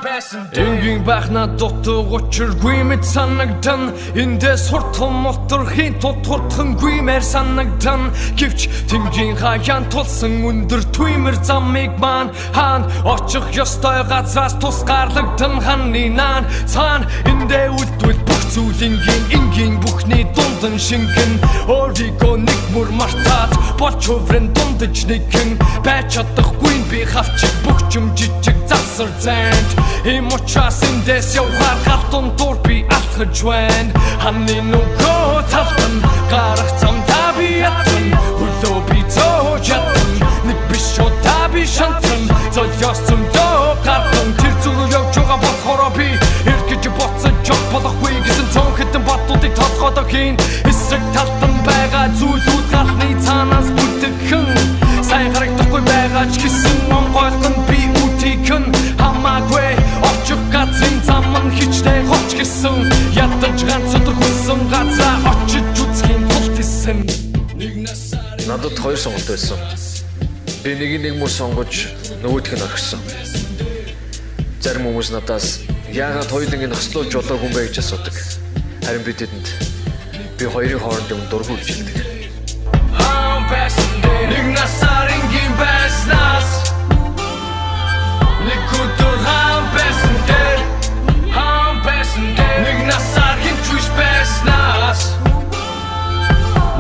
Энгийн бахна дотор учиргүй мэд санагдан эндээс хурдхан моторхийн тутурдхангүй мэр санагдан гэвч тэнгийн хаяан тулсан өндөр түймэр замыг маань хаана очих ёстой газраас тусгаарлагдсан ханы наан цаана эндээ үлдвэл бүх зүйлийн энгийн бүхний дундан шингэн өөрийгөө нэг мөр мартаад болж хуврын дундаж нэгэн байж чадахгүй би хавчих бүх юм жижиг засар зэнд им учраас эндээс явахаар галтун дур би алхаж байна ханы нүгөө тавтан гарах замдаа би ятан хөлөө би зөөж ятан нэг биш шота би шантан золиос зөндөө гартан тэр зүрх явж байгаа болохоор би эргэж боцсон ч болохгүй гэсэн цонхтэн батуудыг толгойдоо хийн эсрэг талтан байгаа зүйлүүд галны цаанаас бүтгэн сайн харагдахгүй байгаа ч гэсэн онгойлгон би үтикэн хамаагүй очих газрын заман хичтэй хоч гэсэн ядаж ганц өдөр хүссэн газаа очиж үзхийн тулд исэн надад хоёр сонголт байсан. Би нэг мөр сонгож нөгөөх нь орхисон. Зарим хүмүүс надаас яагаад хоёуланг нь хослуулж болоогүй юм бэ гэж асуудаг. Харин би тэдэнд би хоёрын хооронд юм дургүй гэж хэлдэг. Нэг насаар ингийн байснаас нэг өдөр хаан байсан дээр нэг насаар хинчвиш байснаас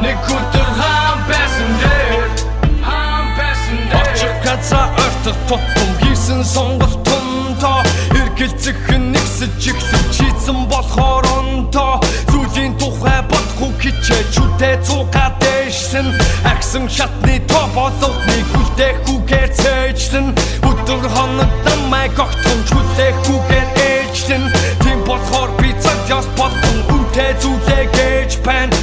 нэг өдөр хаан байсан дээр очих газаа ортох тутам хийсэн сонголтонтоо эргэлзэх нэгсэж ихлэж хийсэн болохоор онтоо зүйлийн тухай бодохгүй хичээж үдээ цугаад дэжсэн агсан шатны тоо болгоныг хүлээхгүйгээр цээжлэн өдөр хоног намайг огтхон хүлээхгүйгээр ээжлэн тийм болохоор би цагаас болгон үнтэй зүйлээ гэж байна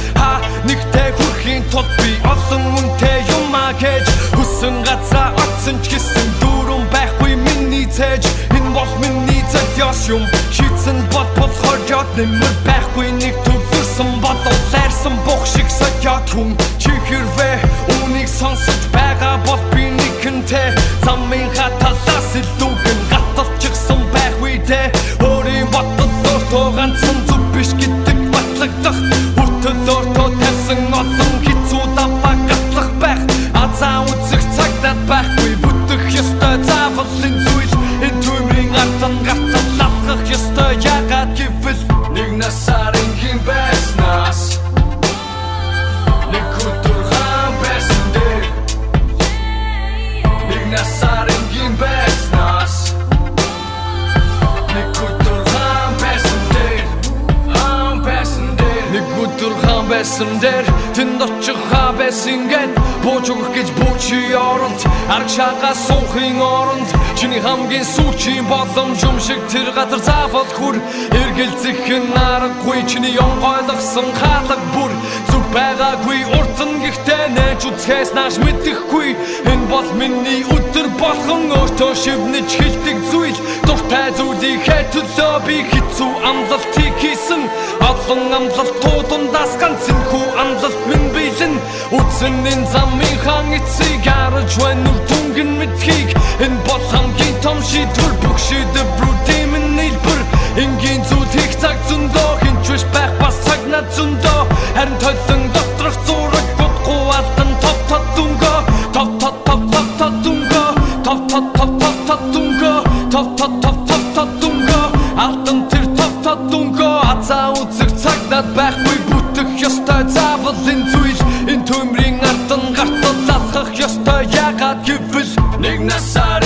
нэгтэй хүрхийн тулд би олон үнтэй юм гэж хүссэн газаа очсон ч гэсэн дүүрэн байхгүй миний цээж энэ бол миний золиос юм шийдсэн болохоор жод нэмэр байхгүй нэг төвлөрсөн бодол лайрсан бох шиг сочод хүн чи хэрвээ үнийг сонсож байгаа бол би нэгэнтэй замын хаталаас илүүгэн гаталчихсан байхгүй дээ өөрийн бодлоор тооганцсан зүг биш гэдэг батлагдах хүртэл тоо тавьсан олон хэцүү даваа гатлах байх азаа үзэх цагтад байхгүй бүтэх ёстой заавалын зүйл энэ түмрийн артан гаталлах ёстой ягаад гэвэл нэг насаар ингийн байснаас нэг өдөр хаан байсан дээр нэг насаар ингийн байснаас нэг өдөр хаан байсан дээр нэг өдөр хаан байсан дээр тэнд очих хаа байсан гэд бууж өгөх гэж буучи оронд арга шагаа суухын оронд чиний хамгийн сүүчийн боломж юм шиг тэр газар заавал хүр эргэлзэх нь аргагүй чиний онгойлгосон хаалга бүр зүг байгаагүй уртан гэхдээ нээж үзэхээс нааш мэдэхгүй энэ бол миний өдөр болгон өөртөө шивнэж хэлдэг зүйл дуртай зүйлийг төлөө би хэцүү амлалтыг хийсэн олон амлалтуудаас ганц энэхүү амлалт минь билэн үзэн энэ замын хаан эцэг харж байна түнгэн мэдхийг энэ бол хамгийн том шийдвэр бүх шийдвэрүүдийн минь нэлбэр энгийн зүйл хийх цаг зөндөө хинчвиш байх бас цагнаа зөндөө харин толон доторх зураг бодгүй алдан топ дунгөө топ дунгөө топ дунгөө алдан тэр топ дунгөө азаа үзэх цагнаад байхгүй бүтэх ёстой заавалын зүйл энэ төмрийн артан гартал алхах ёстой ягаад гэвэл нэг насаар